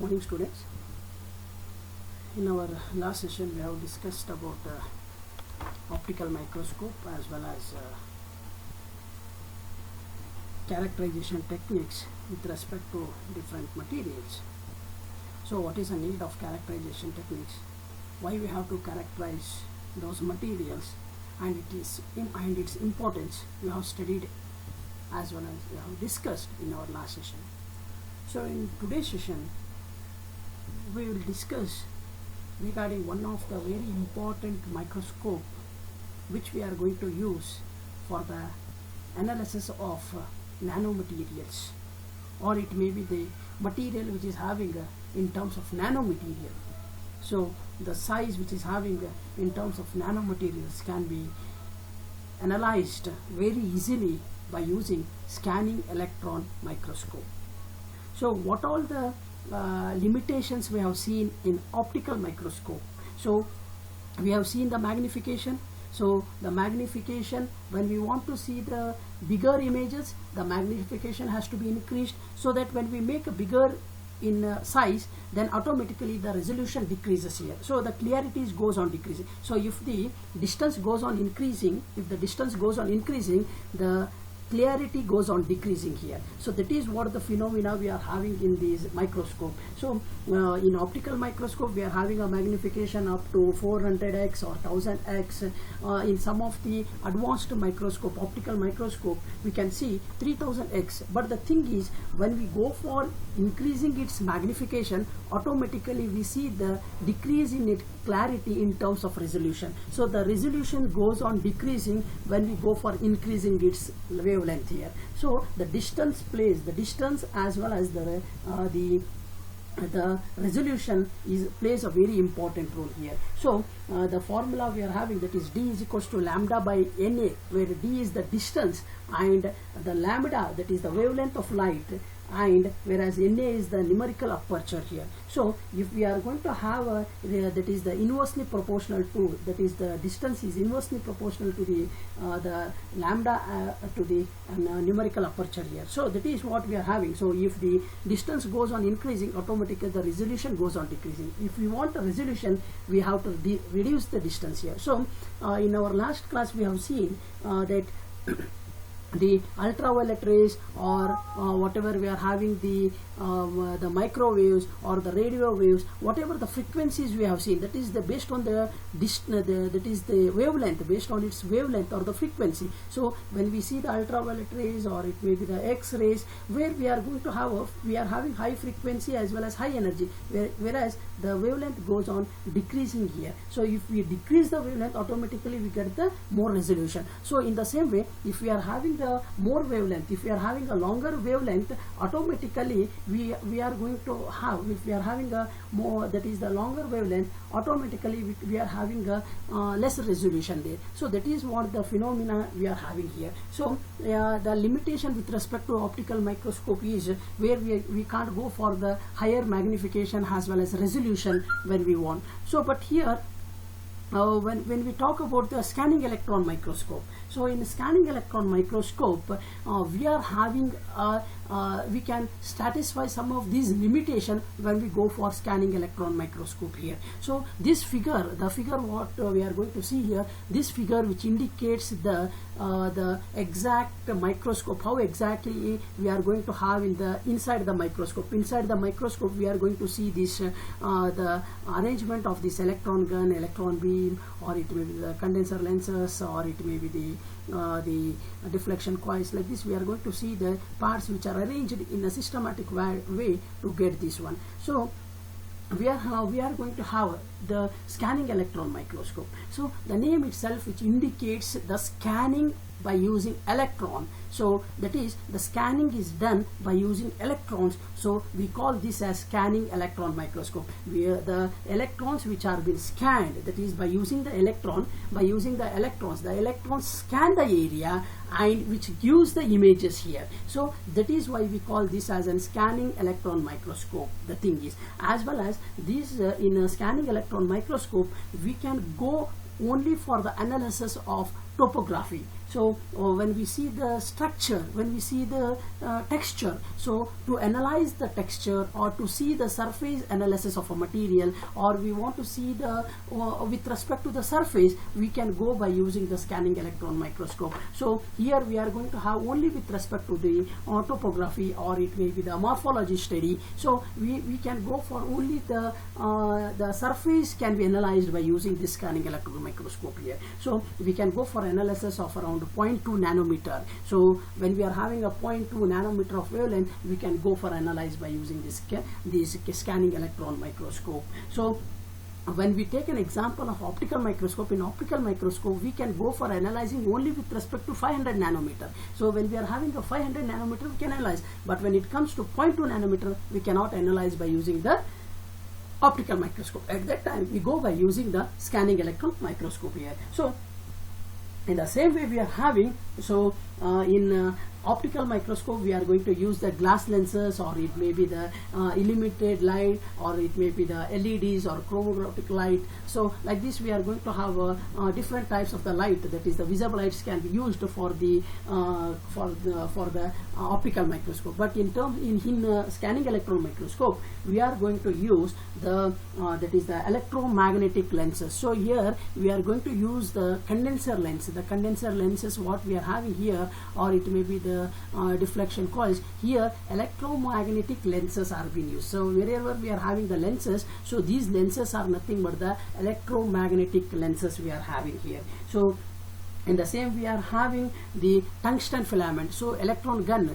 Morning students. In our last session we have discussed about optical microscope as well as characterization techniques with respect to different materials. So what is the need of characterization techniques, why we have to characterize those materials, and its importance we have studied as well as we have discussed in our last session. So in today's session we will discuss regarding one of the very important microscope which we are going to use for the analysis of nanomaterials, or it may be the material which is having in terms of nanomaterial. So the size which is having in terms of nanomaterials can be analyzed very easily by using scanning electron microscope. So what all the limitations we have seen in optical microscope? So we have seen the magnification. So the magnification, when we want to see the bigger images, the magnification has to be increased, so that when we make a bigger in size, then automatically the resolution decreases here. So the clarity goes on decreasing. So if the distance goes on increasing, the clarity goes on decreasing here. So that is what the phenomena we are having in these microscope. So in optical microscope we are having a magnification up to 400x or 1000x. In some of the advanced microscope, optical microscope, we can see 3000x. But the thing is, when we go for increasing its magnification, automatically we see the decrease in its clarity in terms of resolution. So the resolution goes on decreasing when we go for increasing its wavelength here. So the distance as well as the resolution plays a very important role here. So the formula we are having, that is D is equals to lambda by Na, where D is the distance and the lambda, that is the wavelength of light, and whereas Na is the numerical aperture here. So if we are going to have that is the inversely proportional to, that is the distance is inversely proportional to the lambda to the numerical aperture here. So that is what we are having. So if the distance goes on increasing, automatically the resolution goes on decreasing. If we want a resolution, we have to reduce the distance here. So in our last class we have seen that the ultraviolet rays, or whatever we are having, the microwaves or the radio waves, whatever the frequencies we have seen, that is the based on the that is the wavelength, based on its wavelength or the frequency. So when we see the ultraviolet rays, or it may be the X-rays, where we are going to have we are having high frequency as well as high energy, whereas the wavelength goes on decreasing here. So if we decrease the wavelength, automatically we get the more resolution. So in the same way, if we are having the more wavelength, if we are having a longer wavelength, automatically we are going to have, if we are having a more, that is the longer wavelength, automatically we are having a less resolution there. So that is what the phenomena we are having here. So the limitation with respect to optical microscope is where we can't go for the higher magnification as well as resolution when we want. So but here when we talk about the scanning electron microscope, so in scanning electron microscope we are having we can satisfy some of these limitations when we go for scanning electron microscope here. So this figure, the figure what we are going to see here, this figure which indicates the exact microscope, how exactly we are going to have in the inside the microscope. Inside the microscope we are going to see this the arrangement of this electron gun, electron beam, or it may be the condenser lenses, or it may be the deflection coils. Like this we are going to see the parts which are arranged in a systematic way to get this one. So we are going to have the scanning electron microscope. So the name itself which indicates the scanning by using electron. So that is, the scanning is done by using electrons. So we call this as scanning electron microscope, where the electrons which are being scanned, that is by using the electrons scan the area and which gives the images here. So that is why we call this as a scanning electron microscope. The thing is, as well as this in a scanning electron microscope we can go only for the analysis of topography. So when we see the structure, when we see the texture, so to analyze the texture or to see the surface analysis of a material, or we want to see the with respect to the surface, we can go by using the scanning electron microscope. So here we are going to have only with respect to the topography, or it may be the morphology study. So we can go for only the surface can be analyzed by using this scanning electron microscope here. So we can go for analysis of around 0.2 nanometer. So when we are having a 0.2 nanometer of wavelength, we can go for analyze by using this scanning electron microscope. So when we take an example of optical microscope, in optical microscope we can go for analyzing only with respect to 500 nanometer. So when we are having a 500 nanometer, we can analyze, but when it comes to 0.2 nanometer, we cannot analyze by using the optical microscope. At that time we go by using the scanning electron microscope here. So in the same way we are having, so in optical microscope we are going to use the glass lenses, or it may be the illuminated light, or it may be the LEDs or chromographic light. So like this we are going to have different types of the light, that is the visible lights can be used for the optical microscope. But in scanning electron microscope we are going to use the that is the electromagnetic lenses. So here we are going to use the condenser lens. The condenser lenses what we are having here, or it may be the deflection coils. Here electromagnetic lenses are being used. So wherever we are having the lenses, so these lenses are nothing but the electromagnetic lenses we are having here. So in the same we are having the tungsten filament. So electron gun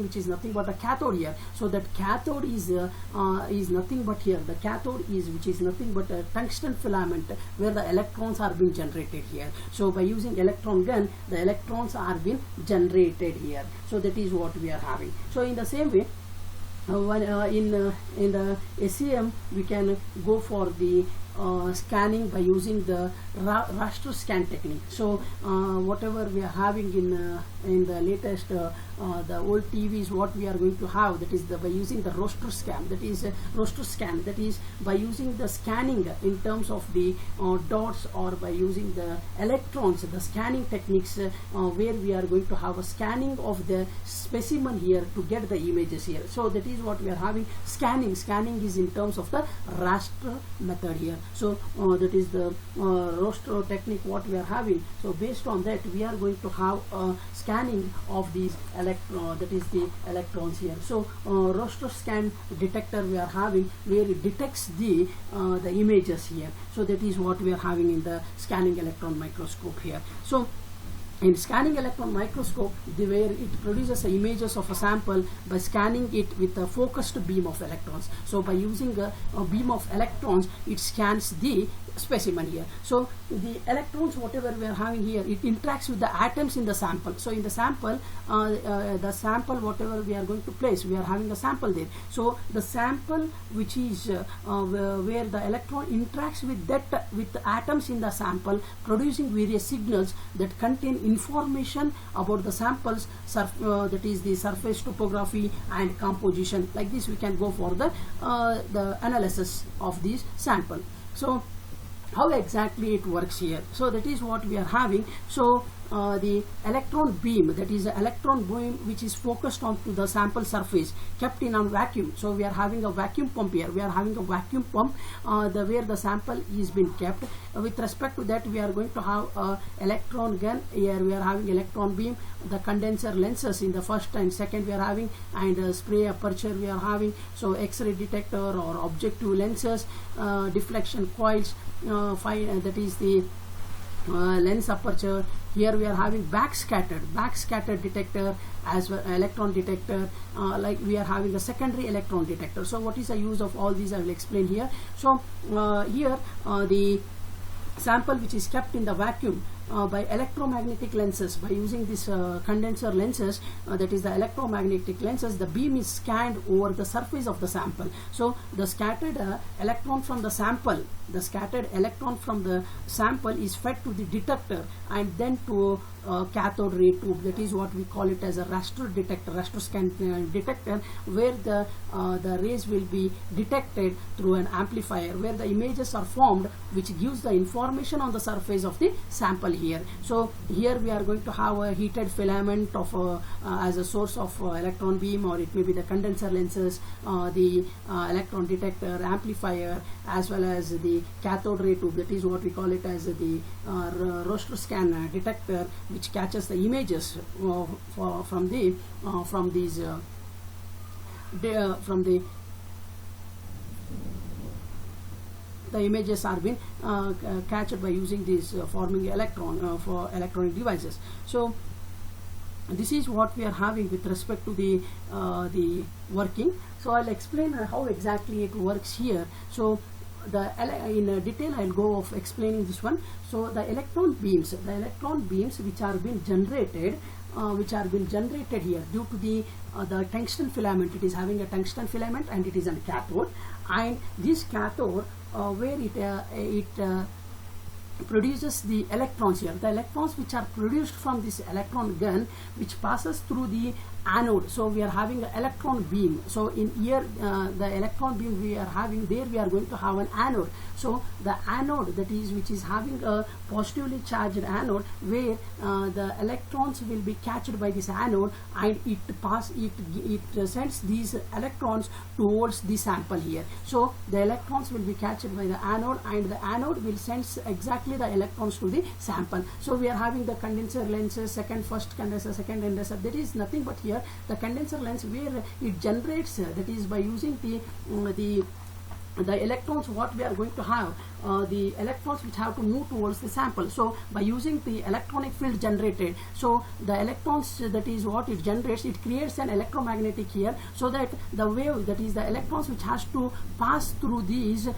which is nothing but a cathode here. So that cathode is nothing but here, the cathode is which is nothing but a tungsten filament where the electrons are being generated here. So by using electron gun, the electrons are being generated here. So that is what we are having. So in the same way, in the SEM we can go for the scanning by using the raster scan technique. So whatever we are having in the latest the old TVs, what we are going to have, that is by using the raster scan, that is by using the scanning in terms of the dots, or by using the electrons, the scanning techniques where we are going to have a scanning of the specimen here to get the images here. So that is what we are having. Scanning is in terms of the raster method here. So that is the raster technique what we are having. So based on that we are going to have scanning of these that is the electrons here. So raster scan detector we are having, where it detects the images here. So that is what we are having in the scanning electron microscope here. So in scanning electron microscope, where it produces images of a sample by scanning it with a focused beam of electrons. So by using a beam of electrons, it scans the specimen here. So the electrons whatever we are having here, it interacts with the atoms in the sample. So in the sample whatever we are going to place, we are having a sample there. So the sample which is where the electron interacts with the atoms in the sample, producing various signals that contain information about the samples, that is the surface topography and composition. Like this we can go for the analysis of this sample. So how exactly it works here? So that is what we are having. So the electron beam, that is the electron beam which is focused onto the sample surface, kept in a vacuum. So we are having a vacuum pump here. We are having a vacuum pump where the sample is being kept. With respect to that, we are going to have a electron gun. Here we are having electron beam, the condenser lenses in the first and second we are having, and spray aperture we are having. So X-ray detector or objective lenses, deflection coils, that is the lens aperture. Here we are having backscattered detector as well, electron detector, like we are having a secondary electron detector. So what is the use of all these I will explain here. So here the sample which is kept in the vacuum by electromagnetic lenses, by using this condenser lenses, that is the electromagnetic lenses, the beam is scanned over the surface of the sample. So the scattered electron from the sample, is fed to the detector and then to cathode ray tube. That is what we call it as a raster detector, raster scan detector, where the rays will be detected through an amplifier, where the images are formed which gives the information on the surface of the sample here. So here we are going to have a heated filament of as a source of electron beam, or it may be the condenser lenses, the electron detector, amplifier, as well as the cathode ray tube, that is what we call it as the Rostro scan detector, which catches the images from the images are being captured by using this forming electron for electronic devices. So this is what we are having with respect to the working. So I'll explain how exactly it works here. So in detail I'll go of explaining this one. So the electron beams which are being generated here due to the tungsten filament. It is having a tungsten filament and it is a cathode, and this cathode where it produces the electrons here. The electrons which are produced from this electron gun, which passes through the anode. So we are having an electron beam. So in here the electron beam we are having, there we are going to have an anode. So the anode, that is which is having a positively charged anode, where the electrons will be catched by this anode, and it sends these electrons towards the sample here. So the electrons will be catched by the anode, and the anode will send exactly the electrons to the sample. So we are having the condenser lenses, first condenser, second condenser. That is nothing but here the condenser lens, where it generates, that is by using the electrons what we are going to have, the electrons which have to move towards the sample. So by using the electronic field generated, so the electrons, that is what it generates, it creates an electromagnetic here, so that the wave, that is the electrons which has to pass through these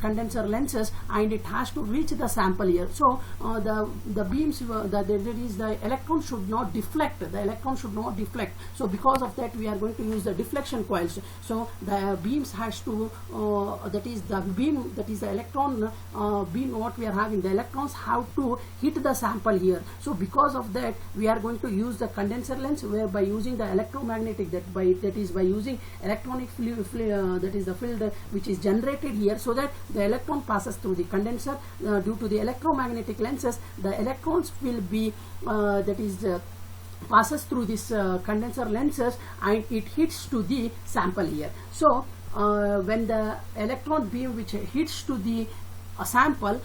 condenser lenses, and it has to reach the sample here. So the beams, that is the electron should not deflect, so because of that we are going to use the deflection coils. So the beams has to that is the beam, that is the electron beam what we are having, the electrons have to hit the sample here. So because of that we are going to use the condenser lens, where by using the electromagnetic, that is by using electronic field, that is the field which is generated here, so that the electron passes through the condenser. Due to the electromagnetic lenses, the electrons will be passes through this condenser lenses, and it hits to the sample here. So when the electron beam which hits to the sample,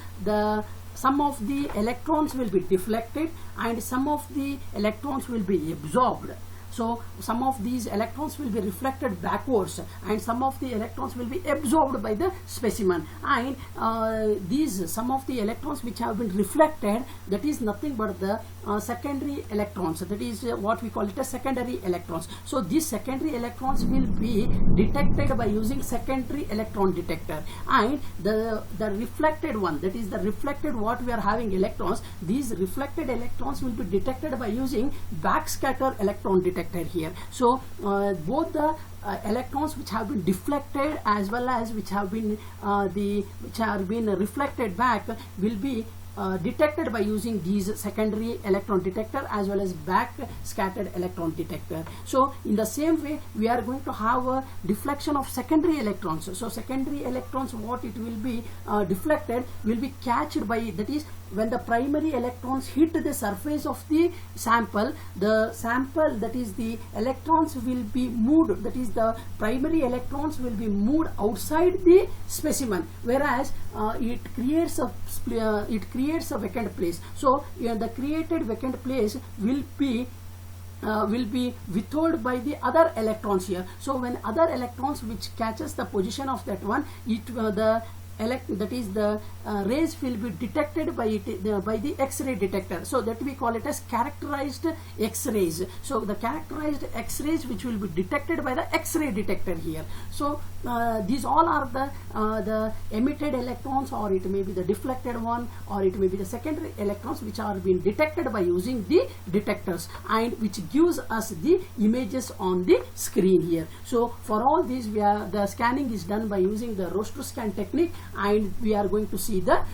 some of the electrons will be deflected and some of the electrons will be absorbed. So some of these electrons will be reflected backwards, and some of the electrons will be absorbed by the specimen, and some of the electrons which have been reflected, that is nothing but the secondary electrons, that is what we call it as secondary electrons. So these secondary electrons will be detected by using secondary electron detector, and the reflected one, that is the reflected what we are having electrons, these reflected electrons will be detected by using backscatter electron detector here. So both the electrons which have been deflected as well as which have been reflected back will be detected by using these secondary electron detector as well as back scattered electron detector. So in the same way we are going to have a deflection of secondary electrons. So secondary electrons, what it will be deflected will be catched by, that is when the primary electrons hit the surface of the sample, that is the electrons will be moved, that is the primary electrons will be moved outside the specimen, whereas it creates a vacant place. So the created vacant place will be withheld by the other electrons here. So when other electrons which catches the position of that one, that is the rays will be detected by the X-ray detector. So that we call it as characterized X-rays. So the characterized X-rays which will be detected by the X-ray detector here. So these all are the emitted electrons, or it may be the deflected one, or it may be the secondary electrons which are being detected by using the detectors, and which gives us the images on the screen here. So for all these the scanning is done by using the Rostro scan technique, and we are going to see the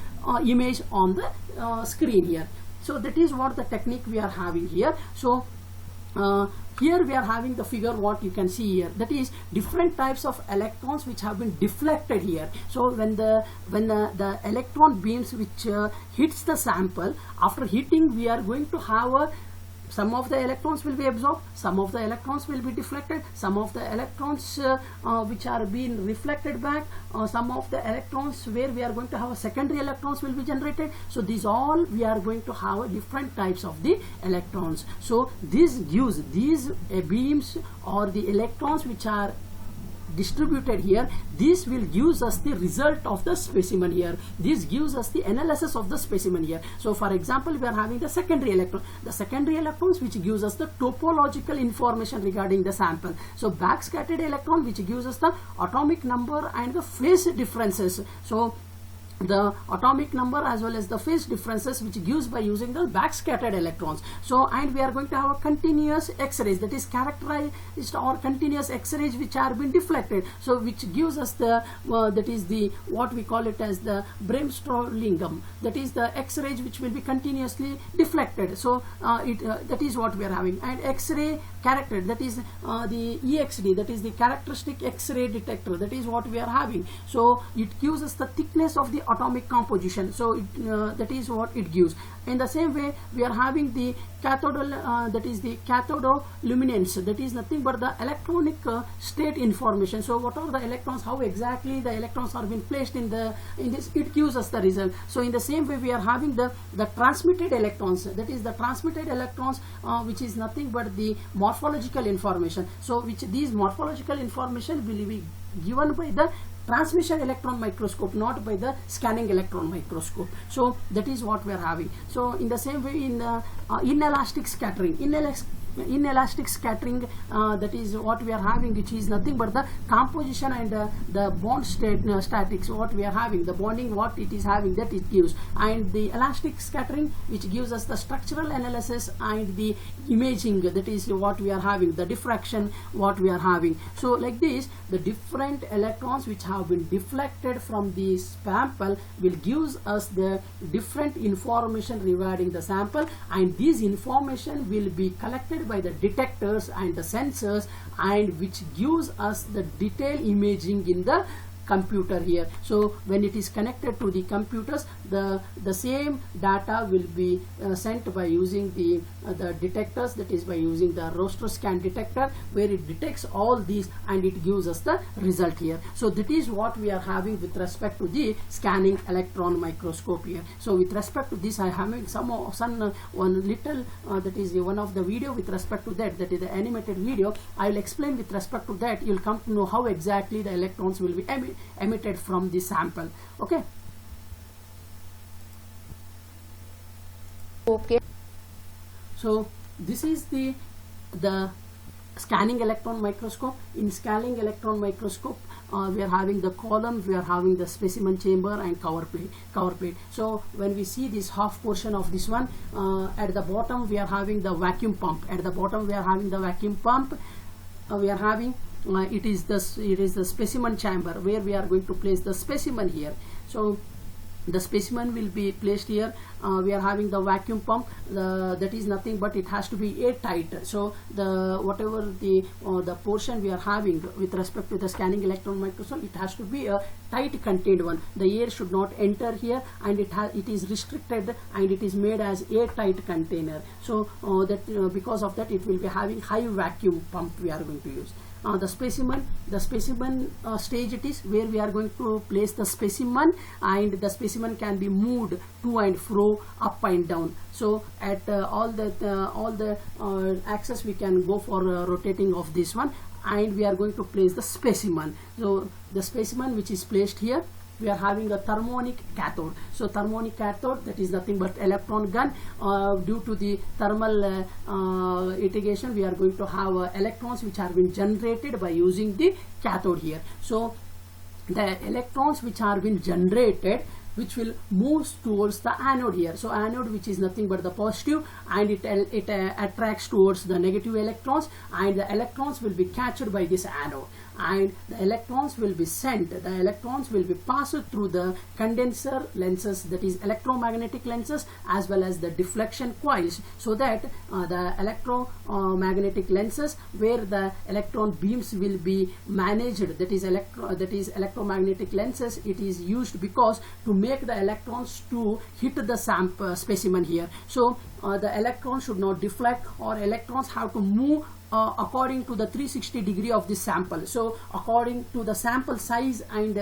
image on the screen here. So that is what the technique we are having here. So here we are having the figure what you can see here, that is different types of electrons which have been deflected here. So when the electron beams which hits the sample, after hitting we are going to have some of the electrons will be absorbed, some of the electrons will be deflected, some of the electrons which are being reflected back, some of the electrons where we are going to have a secondary electrons will be generated. So these all we are going to have different types of the electrons. So this gives these beams or the electrons which are distributed here, this will gives us the result of the specimen here. This gives us the analysis of the specimen here. So for example, we are having the secondary electron, the secondary electrons which gives us the topological information regarding the sample. So backscattered electron which gives us the atomic number and the phase differences. So the atomic number as well as the phase differences which gives by using the backscattered electrons. So and we are going to have a continuous X-rays, that is characterized or continuous X-rays which are being deflected, so which gives us the that is the what we call it as the bremsstrahlingum, that is the X-rays which will be continuously deflected. So that is what we are having. And X-ray character, that is the EXD, that is the characteristic X-ray detector, that is what we are having. So it gives us the thickness of the atomic composition. So that is what it gives. In the same way, we are having the cathodal, that is the cathodoluminance, that is nothing but the electronic state information. So what are the electrons, how exactly the electrons are being placed in this, it gives us the result. So in the same way, we are having the transmitted electrons, that is the transmitted electrons which is nothing but the morphological information. So which these morphological information will be given by the transmission electron microscope, not by the scanning electron microscope. So that is what we are having. So in the same way, in inelastic scattering, inelastic scattering, that is what we are having, which is nothing but the composition and the bond state statics, what we are having, the bonding what it is having, that it gives. And the elastic scattering which gives us the structural analysis and the imaging, that is what we are having, the diffraction what we are having. So like this, the different electrons which have been deflected from the sample will gives us the different information regarding the sample, and this information will be collected by the detectors and the sensors, and which gives us the detailed imaging in the computer here. So when it is connected to the computers, the same data will be sent by using the detectors, that is by using the Rostroscan detector, where it detects all these and it gives us the result here. So that is what we are having with respect to the scanning electron microscope here. So with respect to this, I am having one little that is one of the video with respect to that is the animated video. I will explain with respect to that. You will come to know how exactly the electrons will be emitted from the sample. Okay. Okay. So this is the scanning electron microscope. In scanning electron microscope, we are having the column, we are having the specimen chamber and cover plate. So when we see this half portion of this one, at the bottom we are having the vacuum pump. At the bottom we are having the vacuum pump. We are having it is the specimen chamber where we are going to place the specimen here. So the specimen will be placed here. We are having the vacuum pump, that is nothing but it has to be airtight. So the whatever the portion we are having with respect to the scanning electron microscope, it has to be a tight contained one. The air should not enter here, and it is restricted and it is made as airtight container. So because of that, it will be having high vacuum pump we are going to use. The specimen stage it is, where we are going to place the specimen, and the specimen can be moved to and fro, up and down. So at all the axes we can go for rotating of this one, and we are going to place the specimen. So the specimen which is placed here, we are having a thermonic cathode. So thermonic cathode, that is nothing but electron gun. Due to the thermal irrigation, we are going to have electrons which are being generated by using the cathode here. So the electrons which are being generated, which will move towards the anode here. So anode, which is nothing but the positive, and it attracts towards the negative electrons, and the electrons will be captured by this anode. and the electrons will be sent, the electrons will be passed through the condenser lenses, that is electromagnetic lenses, as well as the deflection coils, so that the electromagnetic lenses where the electron beams will be managed, that is electromagnetic lenses, it is used because to make the electrons to hit the specimen here. So the electrons should not deflect, or electrons have to move according to the 360 degree of the sample. So according to the sample size and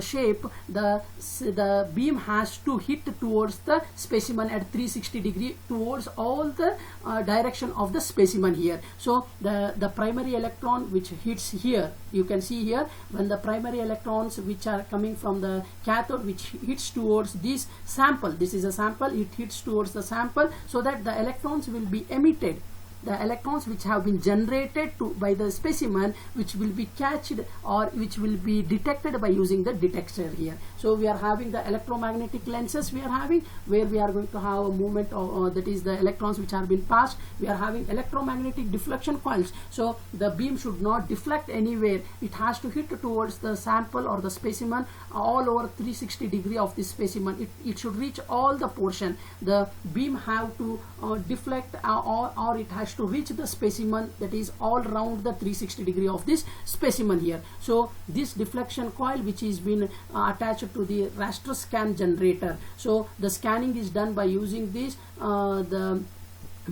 shape, the beam has to hit towards the specimen at 360 degree towards all the direction of the specimen here. So the primary electron which hits here, you can see here, when the primary electrons which are coming from the cathode which hits towards this sample, this is a sample, it hits towards the sample, so that the electrons will be emitted. The electrons which have been generated by the specimen, which will be catched or which will be detected by using the detector here. So we are having the electromagnetic lenses we are having, where we are going to have a movement of that is the electrons which are being passed. We are having electromagnetic deflection coils, so the beam should not deflect anywhere, it has to hit towards the sample or the specimen all over 360 degree of this specimen. It should reach all the portion. The beam have to deflect or it has to reach the specimen, that is all around the 360 degree of this specimen here. So this deflection coil which is been attached to the raster scan generator, so the scanning is done by using this the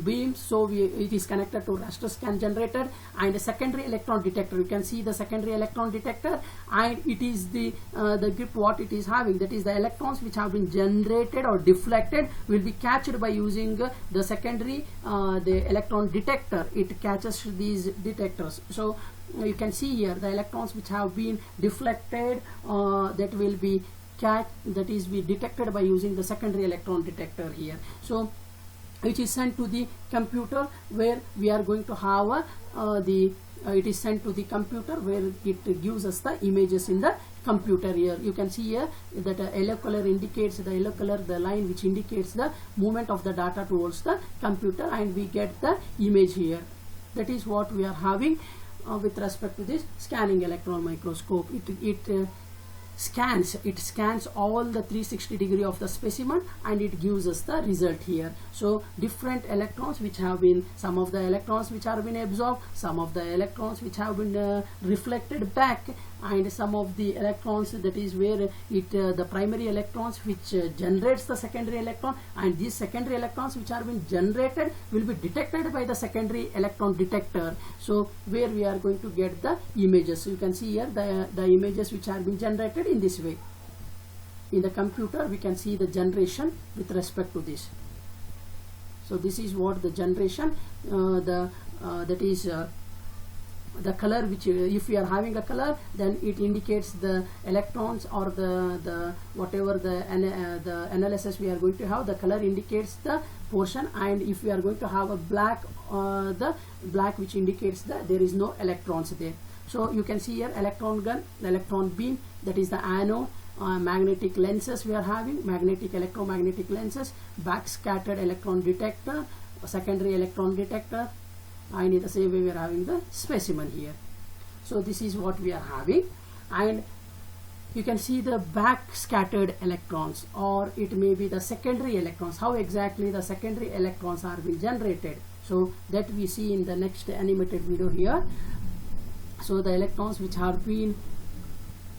beam. So it is connected to raster scan generator and a secondary electron detector. You can see the secondary electron detector, and it is the grip what it is having, that is the electrons which have been generated or deflected will be catched by using the secondary the electron detector. It catches these detectors. So you can see here the electrons which have been deflected that will be detected by using the secondary electron detector here. So which is sent to the computer, where we are going to have it is sent to the computer, where it gives us the images in the computer here. You can see here that yellow color indicates the line which indicates the movement of the data towards the computer, and we get the image here. That is what we are having with respect to this scanning electron microscope. It scans all the 360 degree of the specimen, and it gives us the result here. So different electrons which have been, some of the electrons which have been absorbed, some of the electrons which have been reflected back, and some of the electrons, that is where the primary electrons which generates the secondary electron, and these secondary electrons which are being generated will be detected by the secondary electron detector. So where we are going to get the images. So you can see here the images which are being generated in this way. In the computer we can see the generation with respect to this. So this is what the generation, that is the color which if we are having a color, then it indicates the electrons or the whatever the analysis we are going to have, the color indicates the portion, and if we are going to have a black, the black which indicates that there is no electrons there. So you can see here electron gun, the electron beam, that is the anode, magnetic lenses we are having, magnetic electromagnetic lenses, backscattered electron detector, secondary electron detector, and in the same way we are having the specimen here. So this is what we are having, and you can see the back scattered electrons, or it may be the secondary electrons, how exactly the secondary electrons are being generated. So that we see in the next animated video here. So the electrons which have been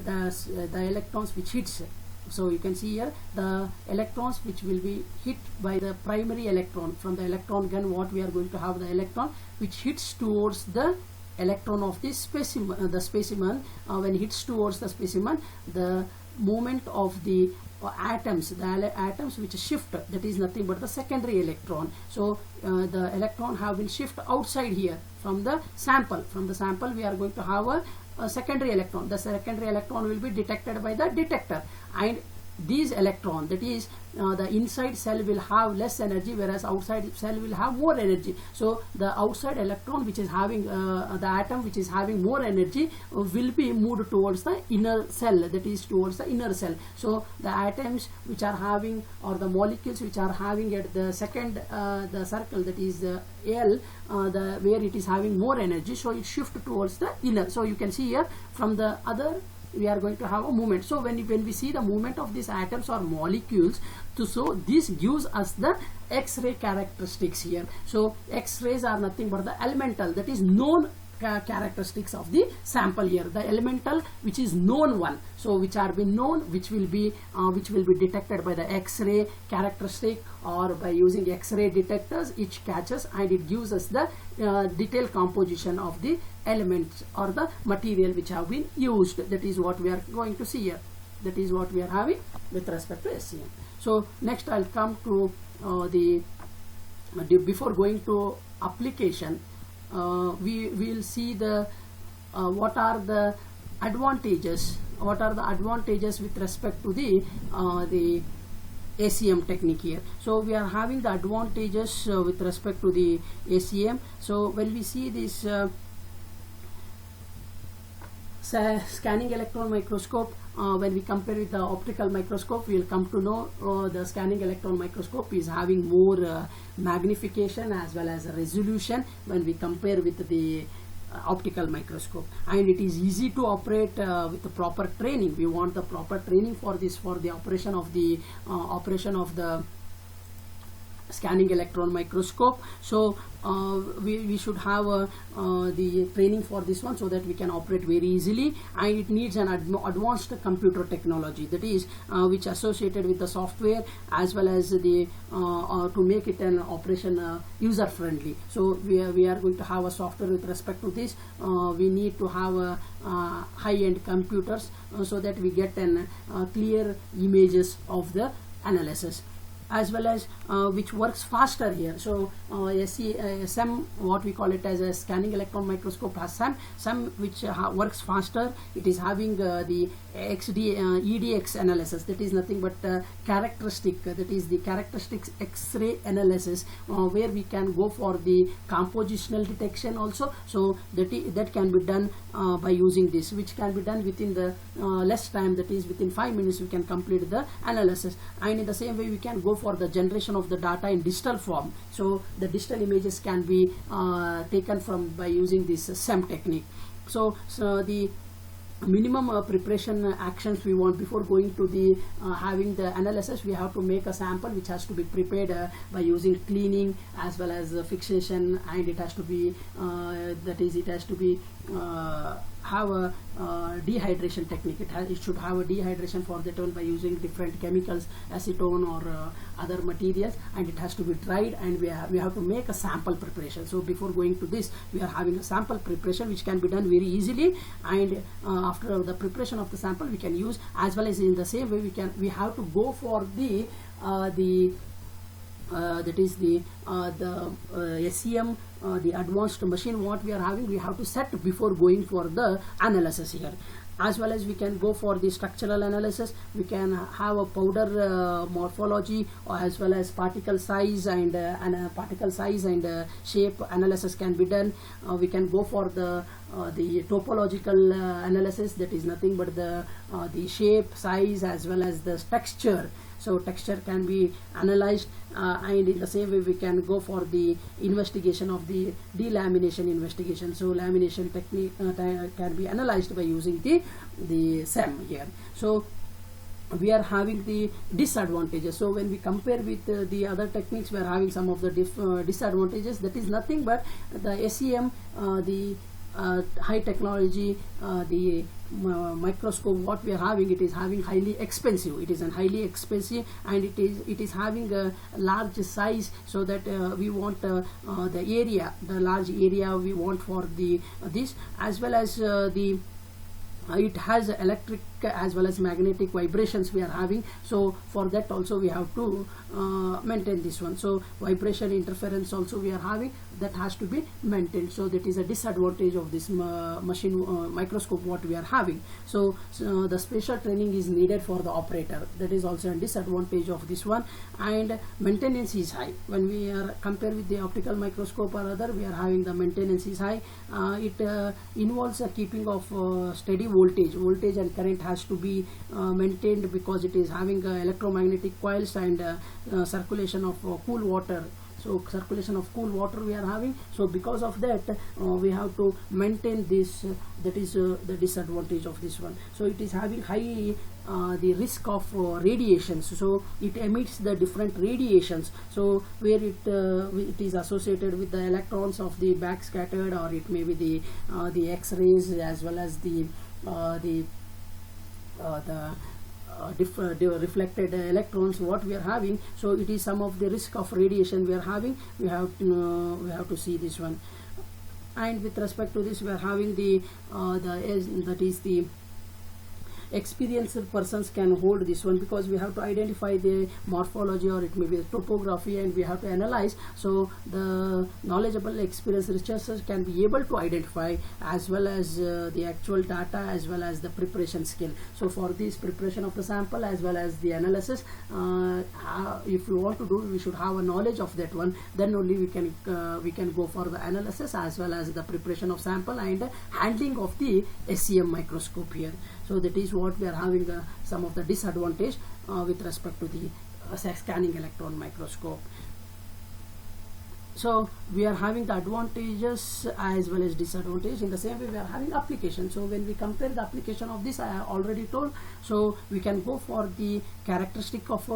the electrons which hits, so you can see here the electrons which will be hit by the primary electron from the electron gun. What we are going to have, the electron which hits towards the electron of this specimen, the specimen when it hits towards the specimen, the movement of the atoms, the atoms which shift, that is nothing but the secondary electron. So the electron have been shift outside here from the sample. From the sample we are going to have a secondary electron. The secondary electron will be detected by the detector, and these electron, that is the inside cell will have less energy, whereas outside cell will have more energy. So the outside electron which is having the atom which is having more energy will be moved towards the inner cell, that is towards the inner cell. So the atoms which are having, or the molecules which are having at the second the circle, that is L, where it is having more energy, so it shifts towards the inner. So you can see here from the other we are going to have a movement. So when we see the movement of these atoms or molecules, so this gives us the X-ray characteristics here. So X-rays are nothing but the elemental, that is known characteristics of the sample here, the elemental which is known one, so which are been known, which will be detected by the X-ray characteristic, or by using X-ray detectors, it catches and it gives us the detailed composition of the elements or the material which have been used. That is what we are going to see here. That is what we are having with respect to SEM. So next I'll come to before going to application, we will see the what are the advantages with respect to the ACM technique here. So we are having the advantages with respect to the ACM. So when we see this scanning electron microscope, when we compare with the optical microscope, we will come to know the scanning electron microscope is having more magnification as well as resolution when we compare with the optical microscope, and it is easy to operate with the proper training. We want the proper training for this, for the operation of the scanning electron microscope. So we should have the training for this one, so that we can operate very easily, and it needs an advanced computer technology, that is which associated with the software as well as the to make it an operation user friendly. So we are going to have a software with respect to this. We need to have high-end computers so that we get an clear images of the analysis, as well as which works faster here. So SEM, what we call it as a scanning electron microscope, has SEM which works faster. It is having the EDX analysis, that is nothing but characteristic, that is the characteristics X-ray analysis, where we can go for the compositional detection also. So that can be done by using this, which can be done within the less time, that is within 5 minutes we can complete the analysis. And in the same way we can go for the generation of the data in digital form. So the digital images can be taken from by using this SEM technique. So the minimum preparation actions we want before going to the having the analysis, we have to make a sample which has to be prepared by using cleaning as well as fixation, and it has to be have a dehydration technique. It should have a dehydration for that one by using different chemicals, acetone or other materials, and it has to be dried, and we have to make a sample preparation. So before going to this, we are having a sample preparation which can be done very easily, and after the preparation of the sample we can use, as well as in the same way we have to go for the that is the SEM, the advanced machine what we are having, we have to set before going for the analysis here. As well as we can go for the structural analysis, we can have a powder morphology, or as well as particle size and shape analysis can be done. We can go for the topological analysis, that is nothing but the shape, size as well as the texture. So texture can be analyzed, and in the same way we can go for the investigation of the delamination investigation. So lamination technique can be analyzed by using the SEM here. So we are having the disadvantages. So when we compare with the other techniques, we are having some of the disadvantages. That is nothing but the SEM, the high technology, the microscope what we are having, it is having highly expensive. It is highly expensive, and it is having a large size, so that we want the large area we want for this, as well as it has electric as well as magnetic vibrations we are having. So for that also we have to maintain this one. So vibration interference also we are having, that has to be maintained. So that is a disadvantage of this machine microscope what we are having. So the special training is needed for the operator. That is also a disadvantage of this one. And maintenance is high when we are compared with the optical microscope or other. We are having the maintenance is high. It involves a keeping of steady voltage and current has to be maintained, because it is having electromagnetic coils and circulation of cool water. So circulation of cool water we are having. So because of that we have to maintain this. That is the disadvantage of this one. So it is having high the risk of radiations. So it emits the different radiations. So where it is associated with the electrons of the backscattered, or it may be the X-rays, as well as the reflected electrons what we are having. So it is some of the risk of radiation we are having. We have to see this one. And with respect to this, we are having that is the experienced persons can hold this one, because we have to identify the morphology, or it may be the topography, and we have to analyze. So the knowledgeable experienced researchers can be able to identify, as well as the actual data, as well as the preparation skill. So for this preparation of the sample as well as the analysis, if we want to do, we should have a knowledge of that one. Then only we can go for the analysis as well as the preparation of sample and handling of the SEM microscope here. So that is what we are having some of the disadvantage with respect to the scanning electron microscope. So we are having the advantages as well as disadvantages. In the same way we are having application. So when we compare the application of this, I have already told. So we can go for the characteristic of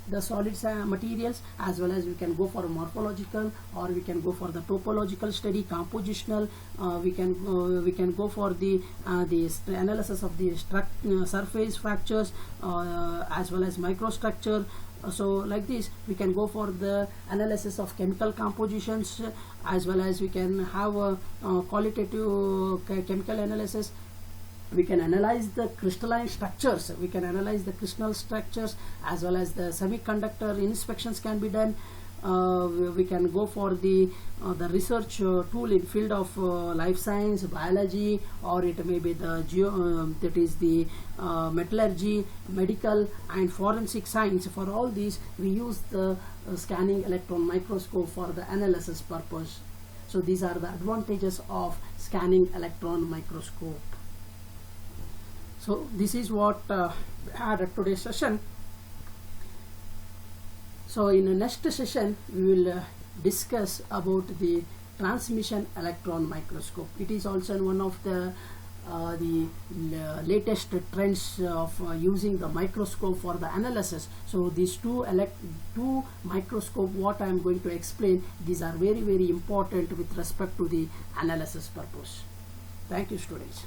the solid materials, as well as we can go for morphological, or we can go for the topological study, compositional. We can go for the analysis of the surface fractures, as well as microstructure. So like this we can go for the analysis of chemical compositions, as well as we can have a qualitative chemical analysis. We can analyze the crystalline structures, we can analyze the crystal structures, as well as the semiconductor inspections can be done. We can go for the research tool in field of life science, biology, or it may be the that is the metallurgy, medical, and forensic science. For all these we use the scanning electron microscope for the analysis purpose. So these are the advantages of scanning electron microscope. So this is what we had at today's session. So in the next session we will discuss about the transmission electron microscope. It is also one of the latest trends of using the microscope for the analysis. So these two microscope what I am going to explain, these are very, very important with respect to the analysis purpose. Thank you, students.